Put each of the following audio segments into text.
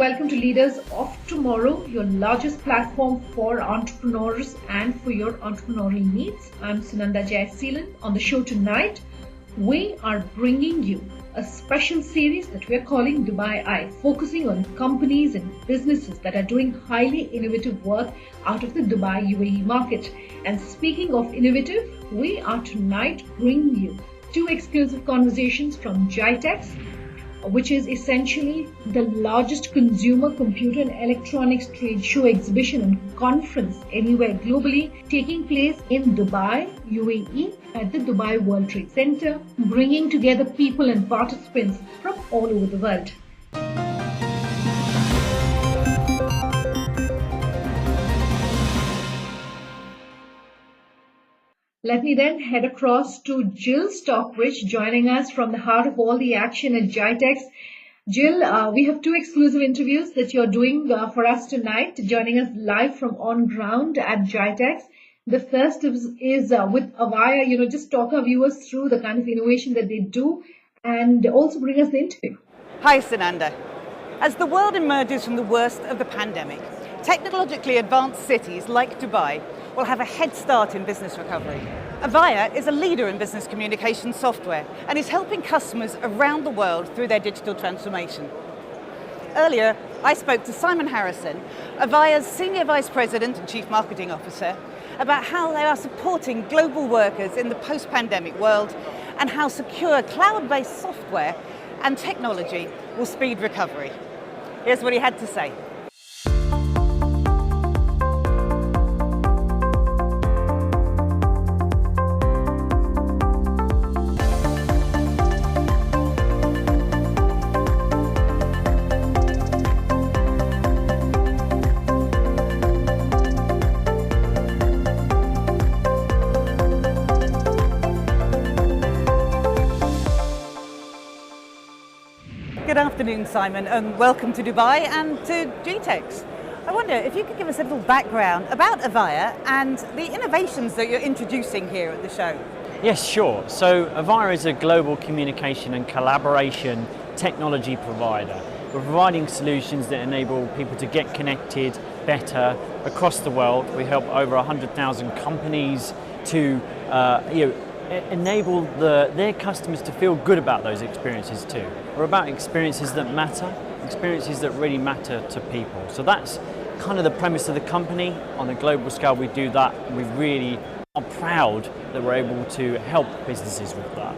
welcome to Leaders of Tomorrow, your largest platform for entrepreneurs and for your entrepreneurial needs. I'm Sunanda Jaiseelan. On the show tonight, we are bringing you a special series that we're calling Dubai Eye, focusing on companies and businesses that are doing highly innovative work out of the Dubai UAE market. And speaking of innovative, we are tonight bringing you two exclusive conversations from GITEX, which is essentially the largest consumer computer and electronics trade show, exhibition and conference anywhere globally, taking place in Dubai, UAE at the Dubai World Trade Center, bringing together people and participants from all over the world. Let me then head across to Jill Stockwich, joining us from the heart of all the action at GITEX. Jill, we have two exclusive interviews that you're doing for us tonight, joining us live from on ground at GITEX. The first is with Avaya. Just talk our viewers through the kind of innovation that they do and also bring us the interview. Hi, Sunanda. As the world emerges from the worst of the pandemic, technologically advanced cities like Dubai will have a head start in business recovery. Avaya is a leader in business communication software and is helping customers around the world through their digital transformation. Earlier, I spoke to Simon Harrison, Avaya's Senior Vice President and Chief Marketing Officer, about how they are supporting global workers in the post-pandemic world and how secure cloud-based software and technology will speed recovery. Here's what he had to say. Good afternoon, Simon, and welcome to Dubai and to GITEX. I wonder if you could give us a little background about Avaya and the innovations that you're introducing here at the show. Yes, sure. So Avaya is a global communication and collaboration technology provider. We're providing solutions that enable people to get connected better across the world. We help over 100,000 companies to enable their customers to feel good about those experiences too. We're about experiences that matter, experiences that really matter to people. So that's kind of the premise of the company. On a global scale, we do that, and we really are proud that we're able to help businesses with that.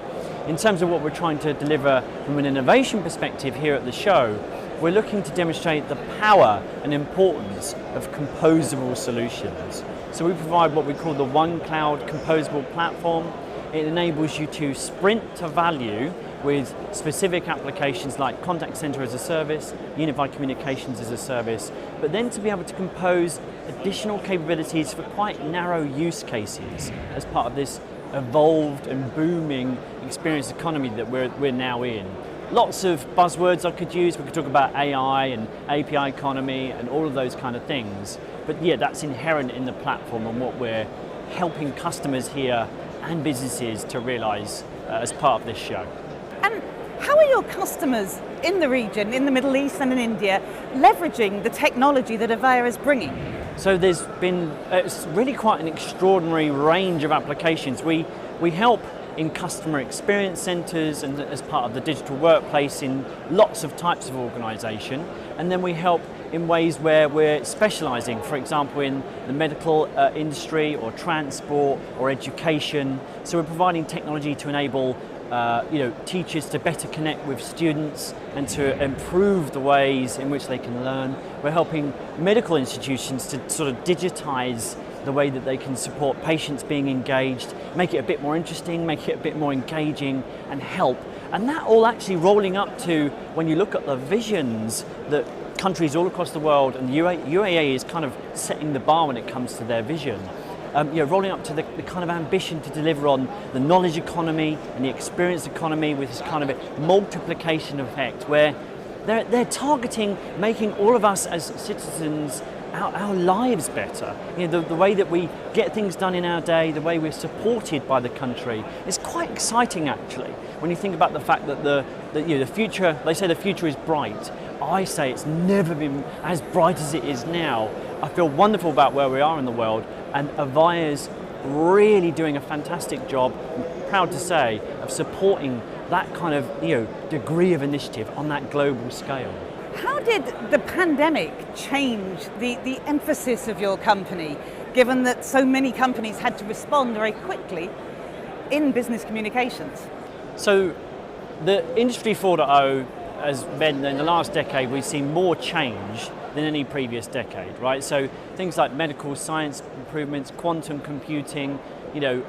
In terms of what we're trying to deliver from an innovation perspective here at the show, we're looking to demonstrate the power and importance of composable solutions. So we provide what we call the One Cloud Composable Platform. It enables you to sprint to value with specific applications like contact center as a service, unified communications as a service, but then to be able to compose additional capabilities for quite narrow use cases as part of this evolved and booming experience economy that we're now in. Lots of buzzwords I could use. We could talk about AI and API economy and all of those kind of things. But yeah, that's inherent in the platform and what we're helping customers here and businesses to realize as part of this show. And how are your customers in the region, in the Middle East and in India, leveraging the technology that Avaya is bringing? So there's been, it's really quite an extraordinary range of applications. We help in customer experience centers and as part of the digital workplace in lots of types of organization. And then we help in ways where we're specializing, for example, in the medical industry or transport or education. So we're providing technology to enable teachers to better connect with students and to improve the ways in which they can learn. We're helping medical institutions to sort of digitize the way that they can support patients being engaged, make it a bit more interesting, make it a bit more engaging and help. And that all actually rolling up to, when you look at the visions that countries all across the world, and UAE is kind of setting the bar when it comes to their vision. Rolling up to the kind of ambition to deliver on the knowledge economy and the experience economy with this kind of a multiplication effect where they're targeting making all of us as citizens our lives better. The way that we get things done in our day, the way we're supported by the country, is quite quite exciting actually, when you think about the fact that the future, they say the future is bright. I say it's never been as bright as it is now. I feel wonderful about where we are in the world, and Avaya's really doing a fantastic job, I'm proud to say, of supporting that kind of degree of initiative on that global scale. How did the pandemic change the emphasis of your company, given that so many companies had to respond very quickly in business communications? So the Industry 4.0 has been, in the last decade, we've seen more change than any previous decade, right? So things like medical science improvements, quantum computing,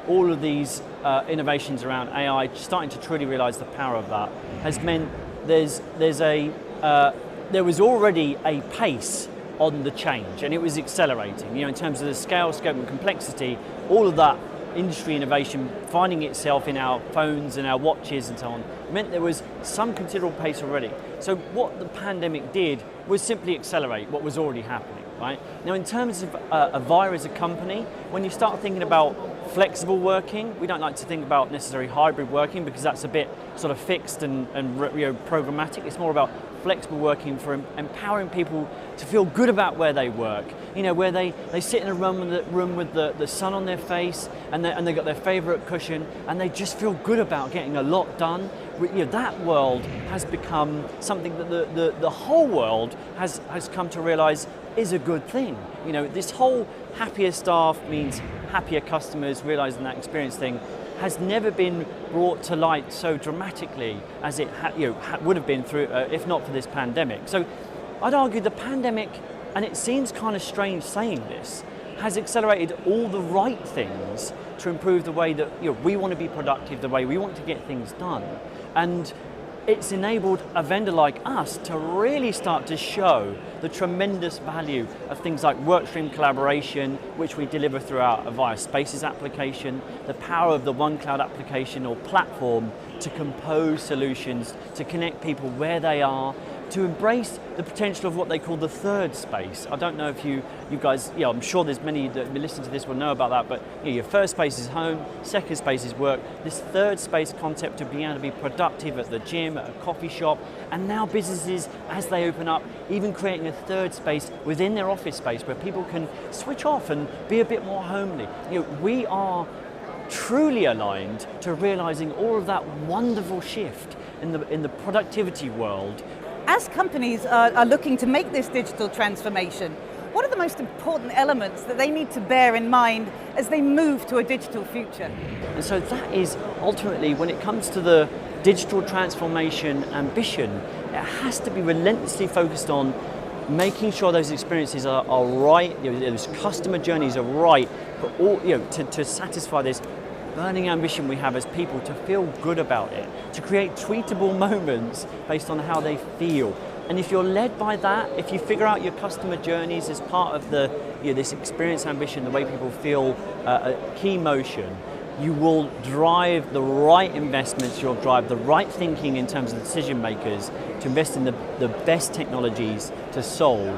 all of these innovations around AI, starting to truly realize the power of that, has meant there was already a pace on the change, and it was accelerating. In terms of the scale, scope, and complexity, all of that industry innovation finding itself in our phones and our watches and so on meant there was some considerable pace already. So what the pandemic did was simply accelerate what was already happening, right? Now, in terms of Avaya as a company, when you start thinking about flexible working, we don't like to think about necessarily hybrid working because that's a bit sort of fixed and programmatic. It's more about flexible working for empowering people to feel good about where they work. Where they sit in a room with the sun on their face, and they got their favorite cushion, and they just feel good about getting a lot done. That world has become something that the whole world has come to realize is a good thing. This whole happier staff means happier customers, realizing that experience thing has never been brought to light so dramatically as it would have been through, if not for this pandemic. So I'd argue the pandemic, and it seems kind of strange saying this, has accelerated all the right things to improve the way that we want to be productive, the way we want to get things done. And it's enabled a vendor like us to really start to show the tremendous value of things like workstream collaboration, which we deliver through our Avaya Spaces application, the power of the One Cloud application or platform to compose solutions, to connect people where they are, to embrace the potential of what they call the third space. I don't know if you guys, I'm sure there's many that listen to this will know about that, but your first space is home, second space is work. This third space concept of being able to be productive at the gym, at a coffee shop, and now businesses, as they open up, even creating a third space within their office space where people can switch off and be a bit more homely. We are truly aligned to realizing all of that wonderful shift in the productivity world. As companies are looking to make this digital transformation, what are the most important elements that they need to bear in mind as they move to a digital future? And so that is ultimately, when it comes to the digital transformation ambition, it has to be relentlessly focused on making sure those experiences are right, those customer journeys are right, but all, to satisfy this burning ambition we have as people to feel good about it, to create tweetable moments based on how they feel. And if you're led by that, if you figure out your customer journeys as part of this experience ambition, the way people feel a key motion, you will drive the right investments, you'll drive the right thinking in terms of decision makers to invest in the best technologies to solve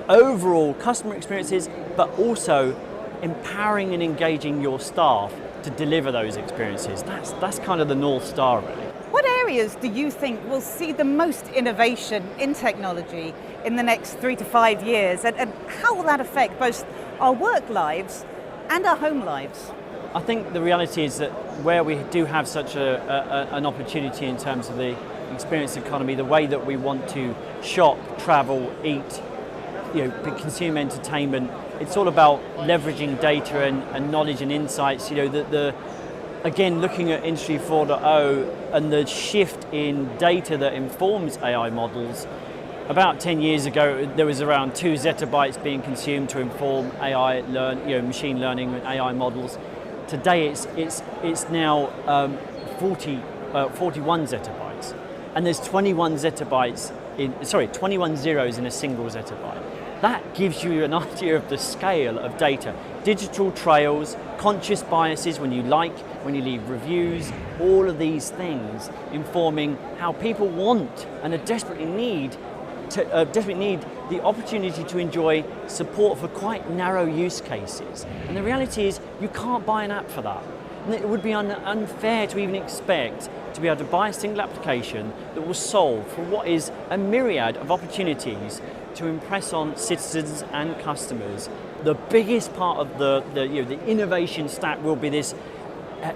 overall customer experiences, but also empowering and engaging your staff to deliver those experiences. That's kind of the North Star, really. What areas do you think will see the most innovation in technology in the next 3 to 5 years, and how will that affect both our work lives and our home lives? I think the reality is that where we do have such an opportunity in terms of the experience economy, the way that we want to shop, travel, eat, consume entertainment, it's all about leveraging data and knowledge and insights. Again, looking at Industry 4.0 and the shift in data that informs AI models. About 10 years ago, there was around 2 zettabytes being consumed to inform AI machine learning and AI models. Today, it's now 41 zettabytes, and there's 21 zeros in a single zettabyte. That gives you an idea of the scale of data. Digital trails, conscious biases when you like, when you leave reviews, all of these things informing how people want and desperately need the opportunity to enjoy support for quite narrow use cases. And the reality is you can't buy an app for that. it would be unfair to even expect to be able to buy a single application that will solve for what is a myriad of opportunities to impress on citizens and customers. The biggest part of the innovation stack will be this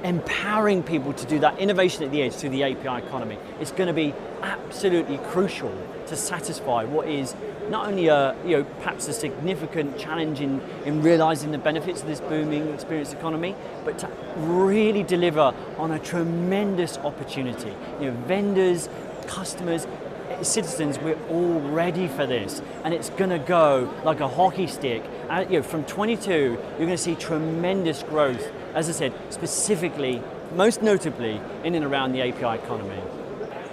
empowering people to do that innovation at the edge through the API economy. It's going to be absolutely crucial to satisfy what is not only perhaps a significant challenge in realizing the benefits of this booming experience economy, but to really deliver on a tremendous opportunity. Vendors, customers, citizens, we're all ready for this, and it's going to go like a hockey stick. From 22, you're going to see tremendous growth, as I said, specifically, most notably, in and around the API economy.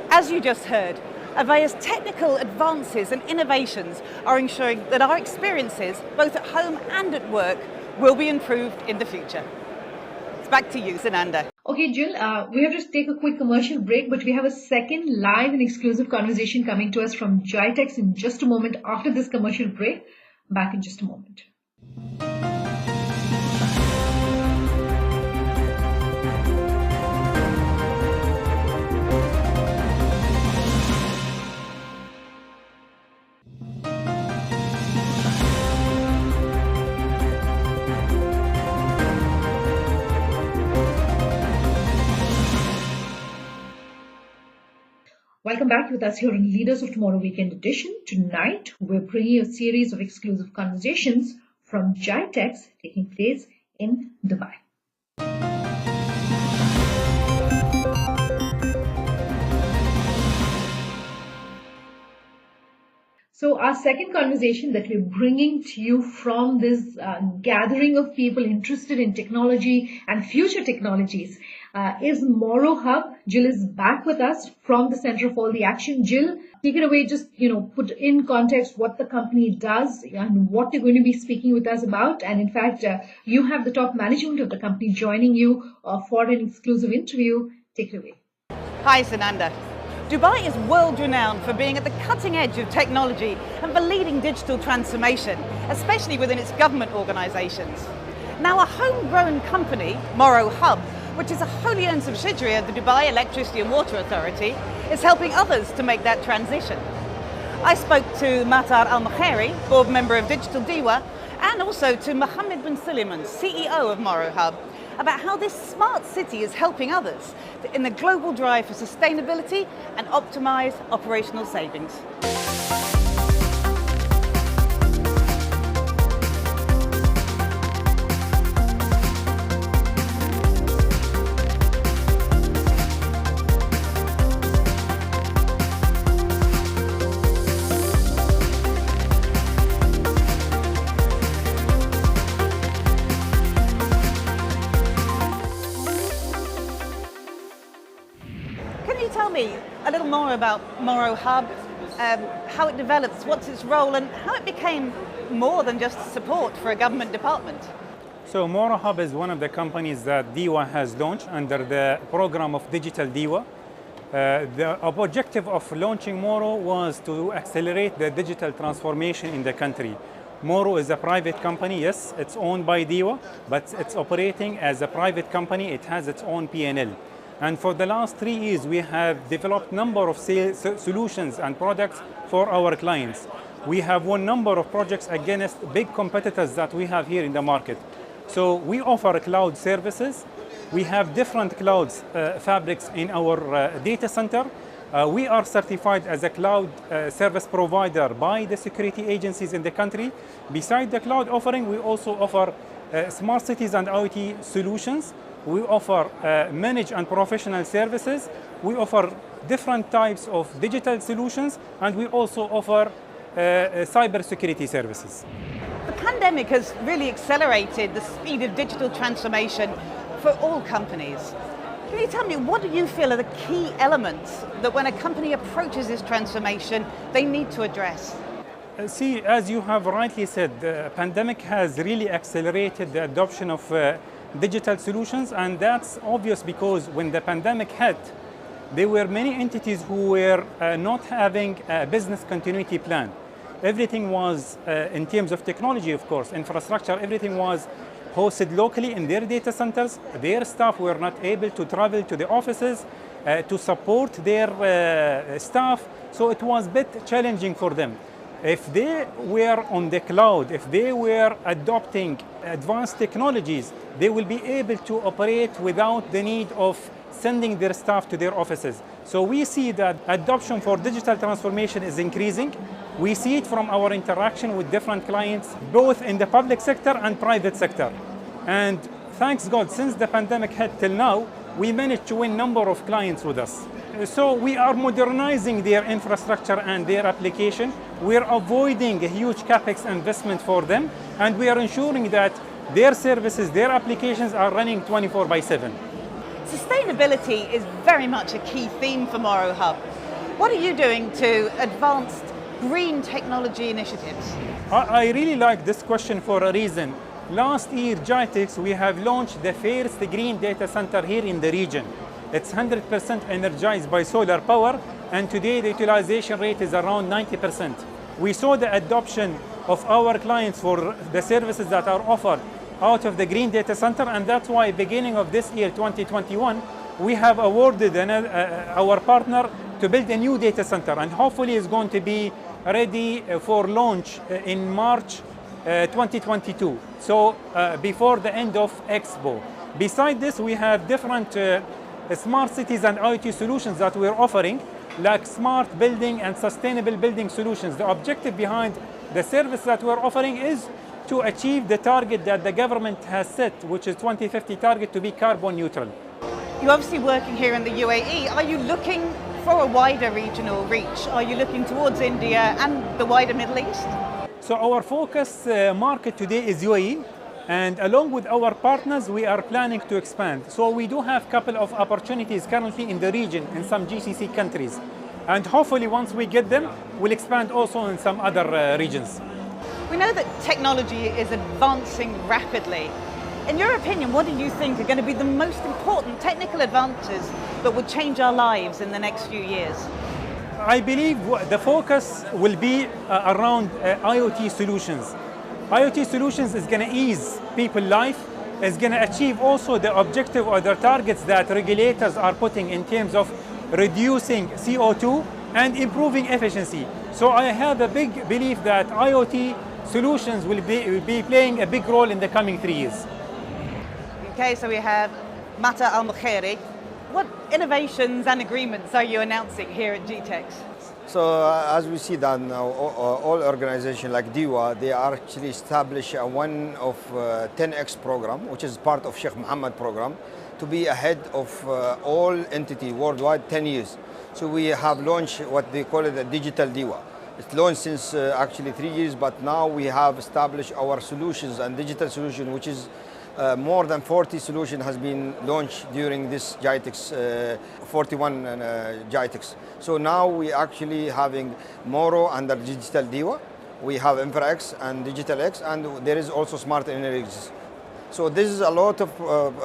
As you just heard, Avaya's technical advances and innovations are ensuring that our experiences, both at home and at work, will be improved in the future. It's back to you, Sananda. Okay, Jill, we have to take a quick commercial break, but we have a second live and exclusive conversation coming to us from GITEX in just a moment after this commercial break. Back in just a moment. Welcome back with us here in Leaders of Tomorrow Weekend Edition. Tonight, we're bringing you a series of exclusive conversations from GITEX taking place in Dubai. So our second conversation that we're bringing to you from this gathering of people interested in technology and future technologies is Moro Hub. Jill is back with us from the center of all the action. Jill, take it away, just put in context what the company does and what you're going to be speaking with us about. And in fact, you have the top management of the company joining you for an exclusive interview. Take it away. Hi, Sananda. Dubai is world-renowned for being at the cutting edge of technology and for leading digital transformation, especially within its government organisations. Now, a homegrown company, Moro Hub, which is a wholly owned subsidiary of the Dubai Electricity and Water Authority, is helping others to make that transition. I spoke to Matar Almehairi, board member of Digital Diwa, and also to Mohammad Bin Sulaiman, CEO of Moro Hub, about how this smart city is helping others in the global drive for sustainability and optimize operational savings. A little more about Moro Hub, how it develops, what's its role, and how it became more than just support for a government department. So Moro Hub is one of the companies that Diwa has launched under the program of Digital Diwa. The objective of launching Moro was to accelerate the digital transformation in the country. Moro is a private company, yes, it's owned by Diwa, but it's operating as a private company. It has its own P&L. And for the last 3 years, we have developed a number of solutions and products for our clients. We have won a number of projects against big competitors that we have here in the market. So we offer cloud services. We have different cloud fabrics in our data center. We are certified as a cloud service provider by the security agencies in the country. Besides the cloud offering, we also offer smart cities and IoT solutions. We offer managed and professional services. We offer different types of digital solutions, and we also offer cybersecurity services. The pandemic has really accelerated the speed of digital transformation for all companies. Can you tell me, what do you feel are the key elements that when a company approaches this transformation, they need to address? See, as you have rightly said, the pandemic has really accelerated the adoption of digital solutions, and that's obvious because when the pandemic hit, there were many entities who were not having a business continuity plan. everything was, in terms of technology, of course, infrastructure, everything was hosted locally in their data centers. Their staff were not able to travel to the offices to support their staff, so it was a bit challenging for them. If they were on the cloud, if they were adopting advanced technologies, they will be able to operate without the need of sending their staff to their offices. So we see that adoption for digital transformation is increasing. We see it from our interaction with different clients, both in the public sector and private sector. And thanks God, since the pandemic hit till now, we managed to win a number of clients with us. So we are modernizing their infrastructure and their application. We are avoiding a huge CapEx investment for them, and we are ensuring that their services, their applications are running 24/7. Sustainability is very much a key theme for Moro Hub. What are you doing to advance green technology initiatives? I really like this question for a reason. Last year, GITEX, we have launched the first green data center here in the region. It's 100% energized by solar power, and today the utilization rate is around 90%. We saw the adoption of our clients for the services that are offered out of the green data center, and that's why beginning of this year, 2021, we have awarded our partner to build a new data center, and hopefully is going to be ready for launch in March 2022, so before the end of Expo. Besides this, we have different smart cities and IoT solutions that we're offering, like smart building and sustainable building solutions. The objective behind the service that we're offering is to achieve the target that the government has set, which is 2050 target to be carbon neutral. You're obviously working here in the UAE. Are you looking for a wider regional reach? Are you looking towards India and the wider Middle East? So our focus market today is UAE, and along with our partners, we are planning to expand. So we do have a couple of opportunities currently in the region, in some GCC countries. And hopefully once we get them, we'll expand also in some other regions. We know that technology is advancing rapidly. In your opinion, what do you think are going to be the most important technical advances that will change our lives in the next few years? I believe the focus will be around IoT solutions. IoT solutions is going to ease people's life, is going to achieve also the objective or the targets that regulators are putting in terms of reducing CO2 and improving efficiency. So I have a big belief that IoT solutions will be playing a big role in the coming 3 years. Okay, so we have Matar Almehairi. What innovations and agreements are you announcing here at GITEX? So as we see that now, all organizations like DIWA, they are actually establish one of 10X program, which is part of Sheikh Mohammed program, to be ahead of all entity worldwide 10 years. So we have launched what they call it a digital DIWA. It's launched since actually 3 years, but now we have established our solutions and digital solution, which is more than 40 solutions has been launched during this GITEX, 41 GITEX. So now we actually having Moro under digital DIWA. We have InfraX and Digital X, and there is also Smart Energies. So this is a lot of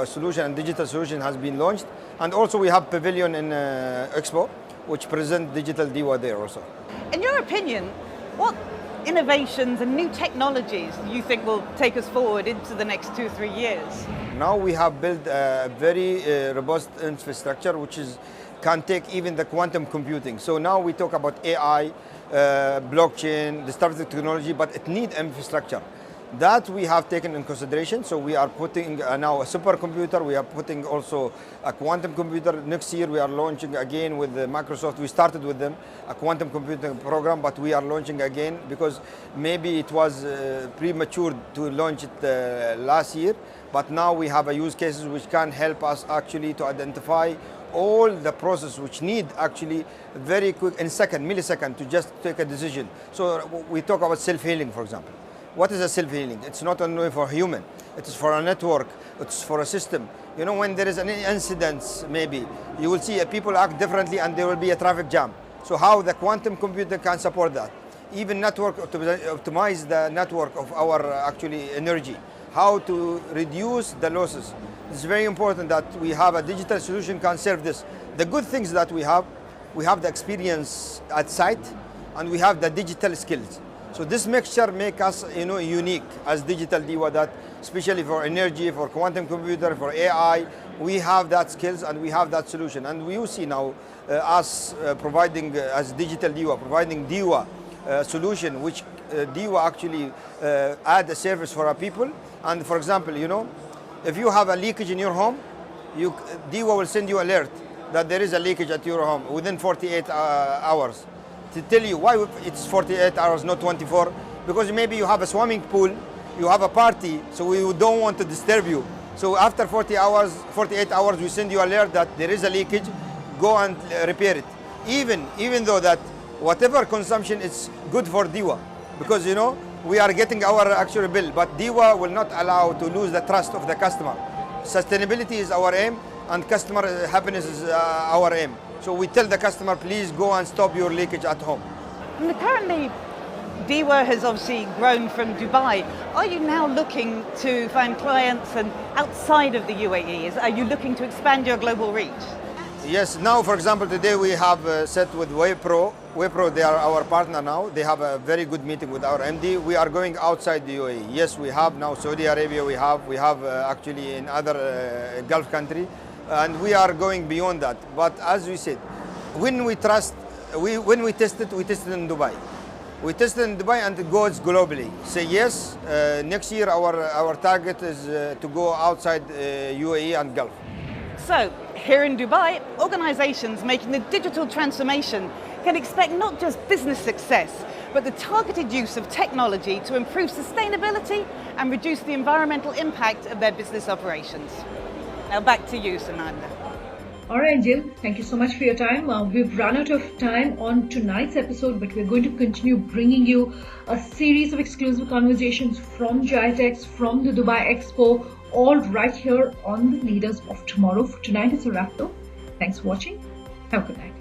solution and digital solution has been launched. And also we have Pavilion in Expo, which present digital DIWA there also. In your opinion, what innovations and new technologies do you think will take us forward into the next 2-3 years? Now we have built a very robust infrastructure which can take even the quantum computing. So now we talk about AI, blockchain, disruptive technology, but it needs infrastructure. That we have taken in consideration. So we are putting now a supercomputer. We are putting also a quantum computer. Next year we are launching again with Microsoft. We started with them a quantum computing program, but we are launching again because maybe it was premature to launch it last year. But now we have a use cases which can help us actually to identify all the process which need actually very quick in millisecond to just take a decision. So we talk about self-healing, for example. What is a self-healing? It's not only for human, it is for a network, it's for a system. You know, when there is an incident, maybe, you will see people act differently and there will be a traffic jam. So how the quantum computer can support that? Even network, optimize the network of our actually energy. How to reduce the losses. It's very important that we have a digital solution can serve this. The good things that we have the experience at site and we have the digital skills. So this mixture makes us, unique as digital DIWA, that especially for energy, for quantum computer, for AI, we have that skills and we have that solution. And we see now us providing as digital DIWA, providing DIWA solution, which DIWA actually add a service for our people. And for example, if you have a leakage in your home, DIWA will send you alert that there is a leakage at your home within 48 hours. To tell you why it's 48 hours, not 24, because maybe you have a swimming pool, you have a party, so we don't want to disturb you. So after 48 hours, we send you alert that there is a leakage, go and repair it. Even though that whatever consumption is good for DIWA, because we are getting our actual bill, but DIWA will not allow to lose the trust of the customer. Sustainability is our aim, and customer happiness is our aim. So we tell the customer, please go and stop your leakage at home. And currently, DIWA has obviously grown from Dubai. Are you now looking to find clients and outside of the UAE? Are you looking to expand your global reach? Yes, now for example, today we have set with Wipro. Wipro, they are our partner now. They have a very good meeting with our MD. We are going outside the UAE. Yes, we have now Saudi Arabia, we have actually in other Gulf country. And we are going beyond that. But as we said, when we test it, we test it in Dubai. We test it in Dubai and it goes globally. Say yes, next year our target is to go outside UAE and Gulf. So, here in Dubai, organizations making the digital transformation can expect not just business success, but the targeted use of technology to improve sustainability and reduce the environmental impact of their business operations. Now back to you, Sunanda. All right, Jill, thank you so much for your time. We've run out of time on tonight's episode, but we're going to continue bringing you a series of exclusive conversations from GITEX, from the Dubai Expo, all right here on the Leaders of Tomorrow. For tonight, it's a wrap though. Thanks for watching. Have a good night.